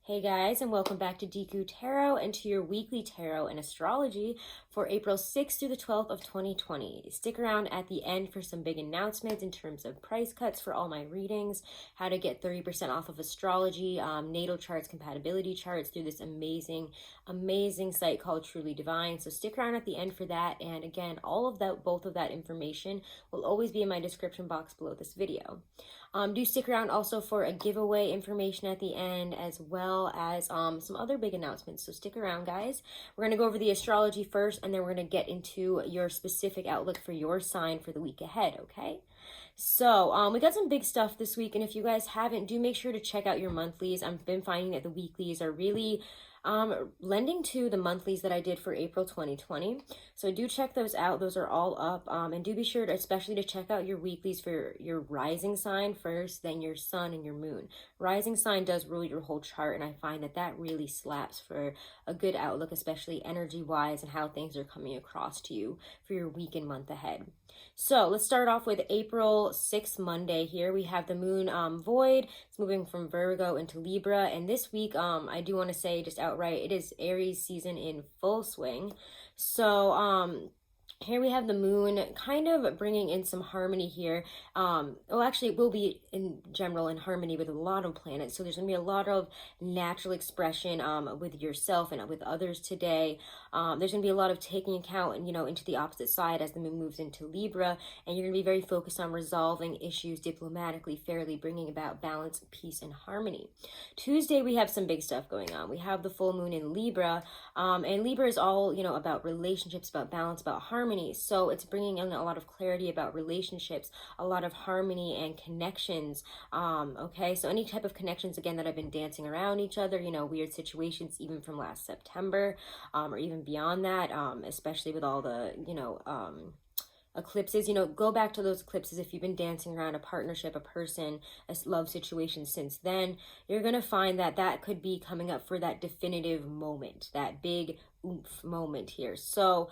Hey guys, and welcome back to Deku Tarot and to your weekly tarot and astrology for April 6th through the 12th of 2020. Stick around at the end for some big announcements in terms of price cuts for all my readings, how to get 30% off of astrology, natal charts, compatibility charts through this amazing site called Truly Divine. So stick around at the end for that. And again, both of that information will always be in my description box below this video. Do stick around also for a giveaway information at the end, as well as some other big announcements. So stick around, guys. We're going to go over the astrology first, and then we're going to get into your specific outlook for your sign for the week ahead, okay? So we got some big stuff this week, and if you guys haven't, do make sure to check out your monthlies. I've been finding that the weeklies are really lending to the monthlies that I did for April 2020. So do check those out. Those are all up. And do be sure to, especially to check out your weeklies for your rising sign first, then your sun and your moon. Rising sign does rule your whole chart, and I find that that really slaps for a good outlook, especially energy-wise and how things are coming across to you for your week and month ahead. So let's start off with April 6th, Monday here. We have the moon void. It's moving from Virgo into Libra. And this week, I do want to say just outright, it is Aries season in full swing. So here we have the moon kind of bringing in some harmony here. Well, actually, it will be in general in harmony with a lot of planets. So there's going to be a lot of natural expression with yourself and with others today. There's going to be a lot of taking account, into the opposite side as the moon moves into Libra. And you're going to be very focused on resolving issues diplomatically, fairly, bringing about balance, peace, and harmony. Tuesday, we have some big stuff going on. We have the full moon in Libra. And Libra is all, about relationships, about balance, about harmony. So it's bringing in a lot of clarity about relationships, a lot of harmony and connections. Okay, so any type of connections, again, that have been dancing around each other, weird situations even from last September, or even beyond that, especially with all the, eclipses, go back to those eclipses. If you've been dancing around a partnership, a person, a love situation since then, you're going to find that that could be coming up for that definitive moment, that big oomph moment here. So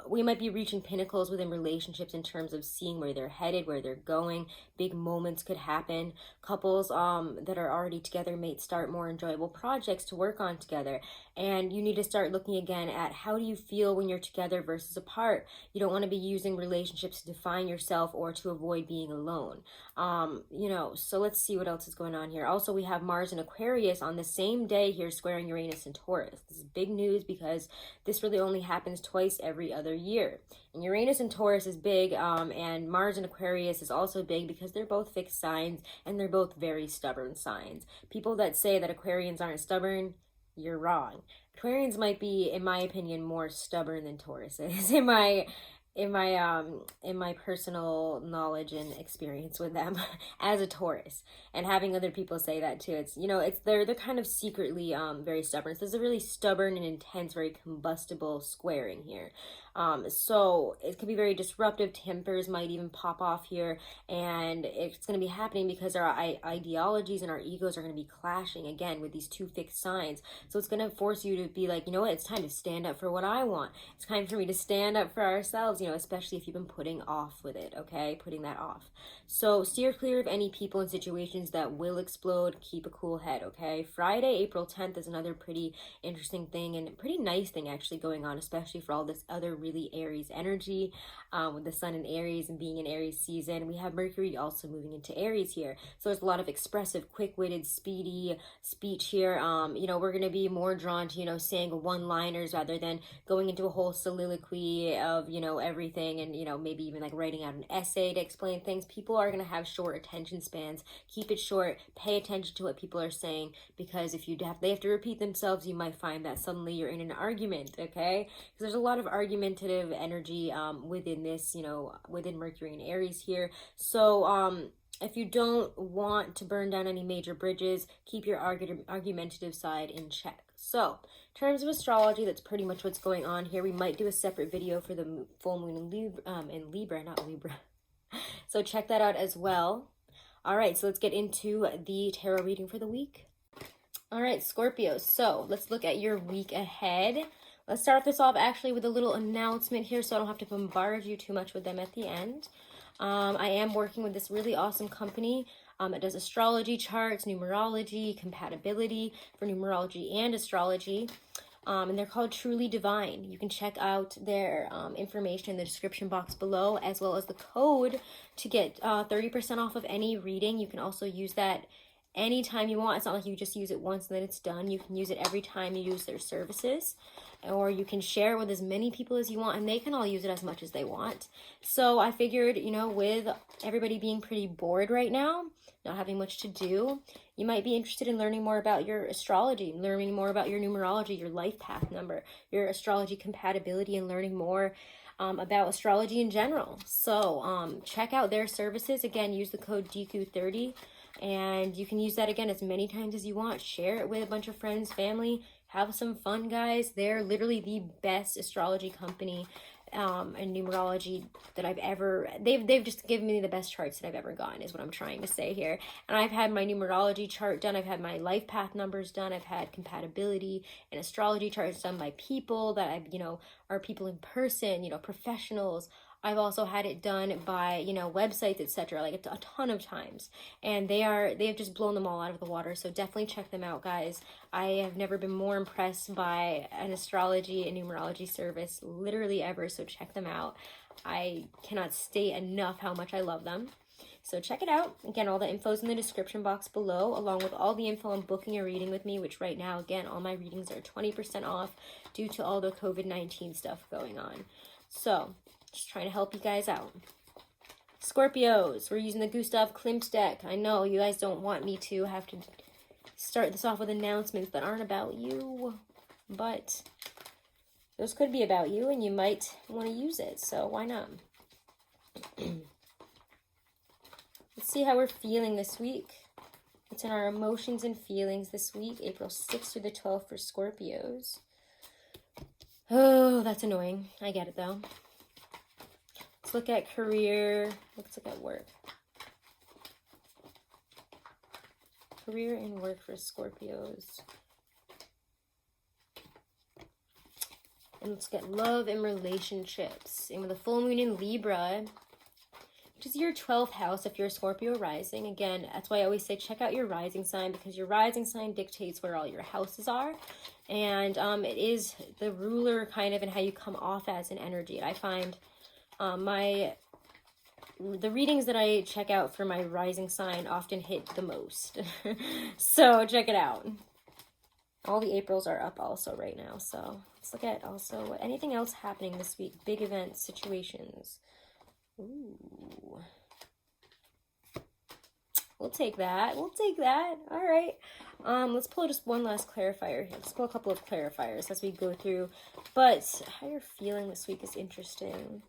we might be reaching pinnacles within relationships in terms of seeing where they're headed, where they're going. Big moments could happen. Couples that are already together may start more enjoyable projects to work on together. And you need to start looking again at how do you feel when you're together versus apart. You don't want to be using relationships to define yourself or to avoid being alone. So let's see what else is going on here. Also, we have Mars and Aquarius on the same day here, squaring Uranus and Taurus. This is big news because this really only happens twice every other year. And Uranus and Taurus is big, and Mars and Aquarius is also big because they're both fixed signs and they're both very stubborn signs. People that say that Aquarians aren't stubborn, you're wrong. Aquarians might be, in my opinion, more stubborn than Taurus is, in my personal knowledge and experience with them as a Taurus, and having other people say that too. It's they're kind of secretly very stubborn. So there's a really stubborn and intense, very combustible squaring here. So it could be very disruptive. Tempers might even pop off here, and it's going to be happening because our ideologies and our egos are going to be clashing again with these two fixed signs. So it's going to force you to be like, it's time to stand up for what I want. It's time for me to stand up for ourselves, especially if you've been putting off with it, okay? Putting that off. So steer clear of any people and situations that will explode. Keep a cool head, okay? Friday, April 10th is another pretty interesting thing and pretty nice thing actually going on, especially for all this other really Aries energy, with the sun in Aries and being in Aries season. We have Mercury also moving into Aries here. So there's a lot of expressive, quick-witted, speedy speech here. We're going to be more drawn to, saying one-liners rather than going into a whole soliloquy of, everything and, maybe even like writing out an essay to explain things. People are going to have short attention spans. Keep it short. Pay attention to what people are saying, because if they have to repeat themselves, you might find that suddenly you're in an argument, okay? Because there's a lot of argumentative energy within this, within Mercury and Aries here. So if you don't want to burn down any major bridges, keep your argumentative side in check. So, in terms of astrology, that's pretty much what's going on here. We might do a separate video for the full moon in Libra, not Libra. So check that out as well. All right, so let's get into the tarot reading for the week. All right, Scorpio. So let's look at your week ahead. Let's start this off actually with a little announcement here so I don't have to bombard you too much with them at the end. I am working with this really awesome company It does astrology charts, numerology, compatibility for numerology and astrology. And they're called Truly Divine. You can check out their information in the description box below, as well as the code to get 30% off of any reading. You can also use that anytime you want. It's not like you just use it once and then it's done. You can use it every time you use their services, or you can share it with as many people as you want, and they can all use it as much as they want. So I figured, you know, with everybody being pretty bored right now, not having much to do, you might be interested in learning more about your astrology, learning more about your numerology, your life path number, your astrology compatibility, and learning more about astrology in general. So check out their services. Again, use the code DEKU30, and you can use that again as many times as you want. Share it with a bunch of friends, family. Have some fun, guys. They're literally the best astrology company and numerology that I've ever, they've just given me the best charts that I've ever gotten, is what I'm trying to say here. And I've had my numerology chart done, I've had my life path numbers done, I've had compatibility and astrology charts done by people that I've, you know, are people in person, you know, professionals. I've also had it done by, you know, websites, etc., like a ton of times, and they have just blown them all out of the water. So definitely check them out, guys. I have never been more impressed by an astrology and numerology service literally ever, so check them out. I cannot state enough how much I love them. So check it out. Again, all the info's in the description box below, along with all the info on booking a reading with me, which right now, again, all my readings are 20% off due to all the COVID-19 stuff going on. So just trying to help you guys out. Scorpios, we're using the Gustav Klimt deck. I know you guys don't want me to have to start this off with announcements that aren't about you, but those could be about you and you might want to use it, so why not? Let's see how we're feeling this week. It's in our emotions and feelings this week, April 6th through the 12th for Scorpios. Oh, that's annoying. I get it though. Let's look at career. Let's look at work. Career and work for Scorpios. And let's get love and relationships. And with a full moon in Libra, which is your 12th house if you're a Scorpio rising. Again, that's why I always say check out your rising sign, because your rising sign dictates where all your houses are. And it is the ruler kind of in how you come off as an energy. And I find the readings that I check out for my rising sign often hit the most. So check it out. All the Aprils are up also right now. So let's look at also anything else happening this week. Big events, situations. Ooh. We'll take that. We'll take that. All right. Let's pull just one last clarifier here. Let's pull a couple of clarifiers as we go through. But how you're feeling this week is interesting.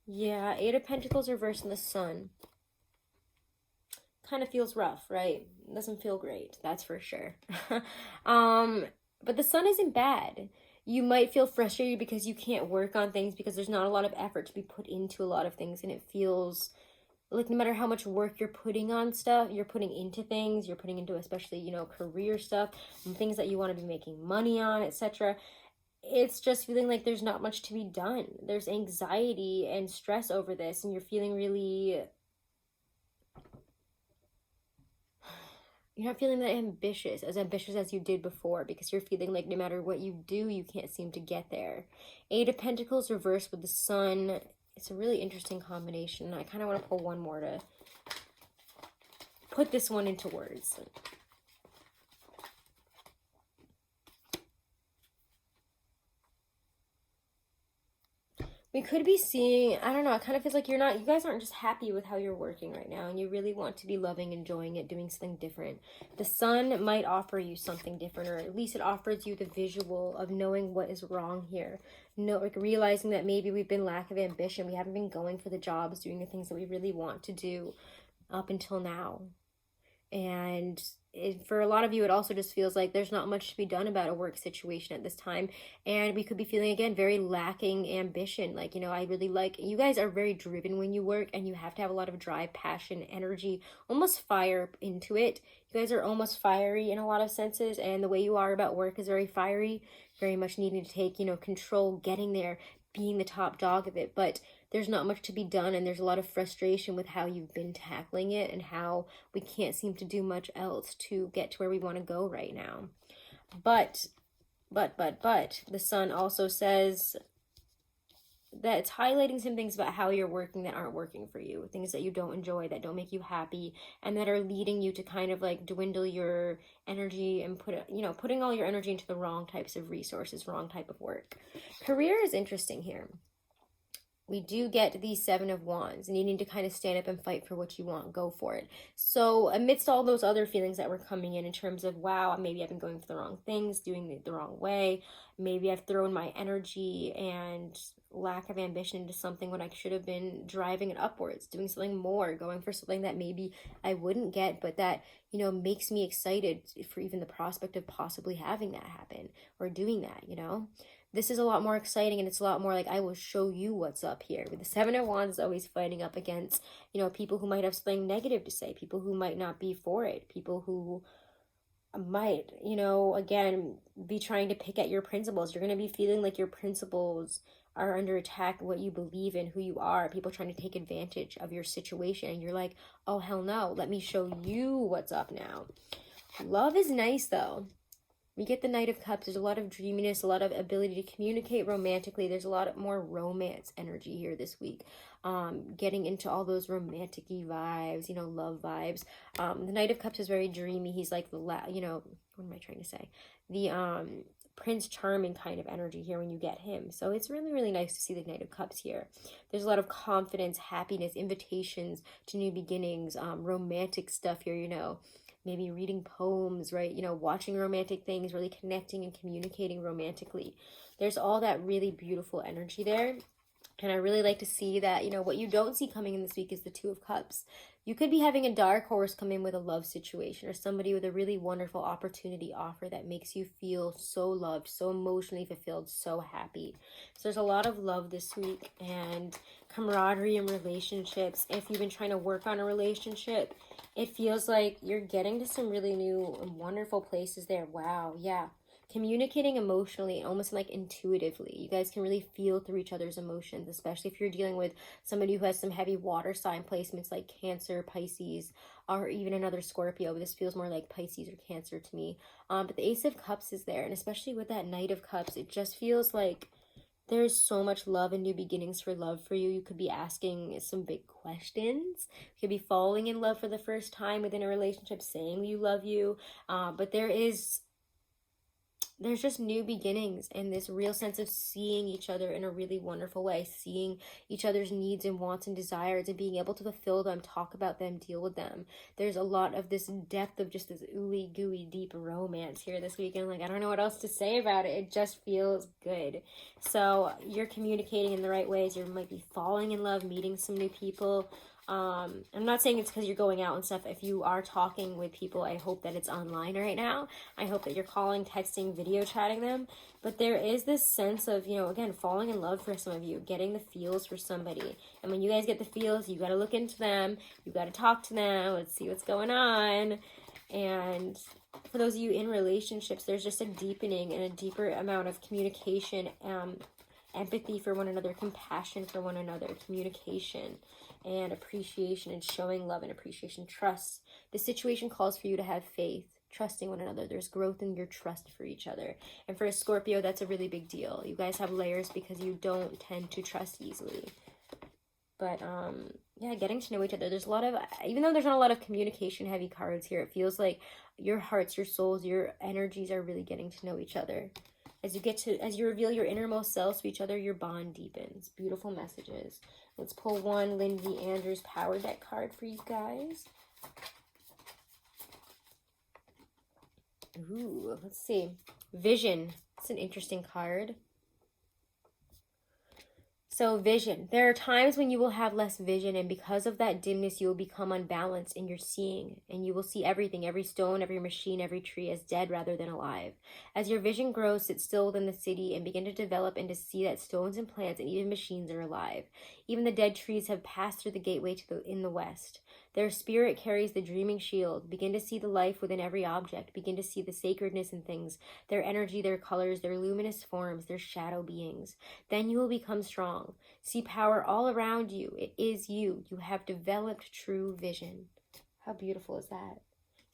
Yeah, Eight of Pentacles reversed in the Sun. Kind of feels rough, right? Doesn't feel great, that's for sure. But the Sun isn't bad. You might feel frustrated because you can't work on things because there's not a lot of effort to be put into a lot of things, and it feels like no matter how much work you're putting on stuff, you're putting into things, you're putting into especially, you know, career stuff and things that you want to be making money on, etc., it's just feeling like there's not much to be done. There's anxiety and stress over this, and you're feeling really, you're not feeling that ambitious as you did before, because you're feeling like no matter what you do, you can't seem to get there. Eight of Pentacles reversed with the Sun. It's a really interesting combination. I kind of want to pull one more to put this one into words. We could be seeing, I don't know, it kind of feels like you guys aren't just happy with how you're working right now, and you really want to be loving, enjoying it, doing something different. The Sun might offer you something different, or at least it offers you the visual of knowing what is wrong here. Like realizing that maybe we've been lack of ambition. We haven't been going for the jobs, doing the things that we really want to do up until now. And for a lot of you, it also just feels like there's not much to be done about a work situation at this time. And we could be feeling, again, very lacking ambition. Like, you know, I really like, you guys are very driven when you work, and you have to have a lot of drive, passion, energy, almost fire into it. You guys are almost fiery in a lot of senses, and the way you are about work is very fiery, very much needing to take, you know, control, getting there, being the top dog of it. But there's not much to be done, and there's a lot of frustration with how you've been tackling it and how we can't seem to do much else to get to where we want to go right now. But the sun also says that it's highlighting some things about how you're working that aren't working for you, things that you don't enjoy, that don't make you happy, and that are leading you to kind of like dwindle your energy and putting all your energy into the wrong types of resources, wrong type of work. Career is interesting here. We do get the Seven of Wands, and you need to kind of stand up and fight for what you want. Go for it. So amidst all those other feelings that were coming in terms of, wow, maybe I've been going for the wrong things, doing it the wrong way. Maybe I've thrown my energy and lack of ambition into something when I should have been driving it upwards, doing something more, going for something that maybe I wouldn't get, but that, makes me excited for even the prospect of possibly having that happen or doing that, This is a lot more exciting, and it's a lot more like, I will show you what's up here. With the Seven of Wands is always fighting up against, people who might have something negative to say, people who might not be for it, people who might, again, be trying to pick at your principles. You're going to be feeling like your principles are under attack, what you believe in, who you are, people trying to take advantage of your situation. And you're like, oh, hell no, let me show you what's up now. Love is nice, though. We get the Knight of Cups. There's a lot of dreaminess, a lot of ability to communicate romantically. There's a lot more romance energy here this week. Getting into all those romantic-y vibes, love vibes. The Knight of Cups is very dreamy. He's like the, what am I trying to say? The Prince Charming kind of energy here when you get him. So it's really, really nice to see the Knight of Cups here. There's a lot of confidence, happiness, invitations to new beginnings, romantic stuff here, maybe reading poems, right? Watching romantic things, really connecting and communicating romantically. There's all that really beautiful energy there. And I really like to see that, what you don't see coming in this week is the Two of Cups. You could be having a dark horse come in with a love situation, or somebody with a really wonderful opportunity offer that makes you feel so loved, so emotionally fulfilled, so happy. So there's a lot of love this week and camaraderie in relationships. If you've been trying to work on a relationship, it feels like you're getting to some really new and wonderful places there. Wow, yeah. Communicating emotionally, almost like intuitively. You guys can really feel through each other's emotions, especially if you're dealing with somebody who has some heavy water sign placements like Cancer, Pisces, or even another Scorpio. But this feels more like Pisces or Cancer to me. But the Ace of Cups is there, and especially with that Knight of Cups, it just feels like there's so much love and new beginnings for love for you. You could be asking some big questions. You could be falling in love for the first time within a relationship, saying you love you. But there's just new beginnings and this real sense of seeing each other in a really wonderful way, seeing each other's needs and wants and desires and being able to fulfill them, talk about them, deal with them. There's a lot of this depth of just this ooey gooey deep romance here this weekend. Like, I don't know what else to say about it. It just feels good. So you're communicating in the right ways. You might be falling in love, meeting some new people. I'm not saying it's because you're going out and stuff. If you are talking with people, I hope that it's online right now. I hope that you're calling, texting, video chatting them. But there is this sense of, again, falling in love for some of you, getting the feels for somebody. And when you guys get the feels, you got to look into them. You got to talk to them. Let's see what's going on. And for those of you in relationships, there's just a deepening and a deeper amount of communication, empathy for one another, compassion for one another, communication and appreciation, and showing love and appreciation, trust. The situation calls for you to have faith, trusting one another. There's growth in your trust for each other. And for a Scorpio, that's a really big deal. You guys have layers because you don't tend to trust easily. But yeah, getting to know each other. There's a lot of, even though there's not a lot of communication heavy cards here, it feels like your hearts, your souls, your energies are really getting to know each other. As you reveal your innermost selves to each other, your bond deepens. Beautiful messages. Let's pull one Lindsay Andrews Power Deck card for you guys. Ooh, let's see. Vision. It's an interesting card. So vision. There are times when you will have less vision, and because of that dimness, you will become unbalanced in your seeing, and you will see everything, every stone, every machine, every tree as dead rather than alive. As your vision grows, sit still within the city and begin to develop and to see that stones and plants and even machines are alive. Even the dead trees have passed through the gateway in the west. Their spirit carries the dreaming shield. Begin to see the life within every object. Begin to see the sacredness in things, their energy, their colors, their luminous forms, their shadow beings. Then you will become strong. See power all around you. It is you. You have developed true vision. How beautiful is that?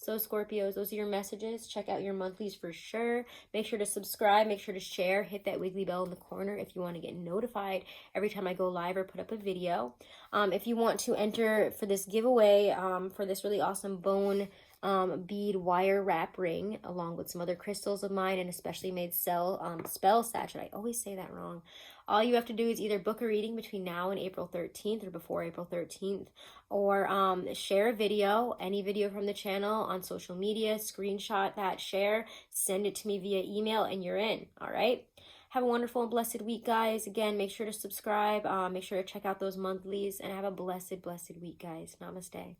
So Scorpios, those are your messages. Check out your monthlies for sure. Make sure to subscribe. Make sure to share. Hit that wiggly bell in the corner if you want to get notified every time I go live or put up a video. If you want to enter for this giveaway, for this really awesome bone bead wire wrap ring, along with some other crystals of mine, and especially made spell sachet. I always say that wrong. All you have to do is either book a reading between now and April 13th or before April 13th, or share a video, any video from the channel on social media, screenshot that, share, send it to me via email, and you're in. All right? Have a wonderful and blessed week, guys. Again, make sure to subscribe. Make sure to check out those monthlies, and have a blessed, blessed week, guys. Namaste.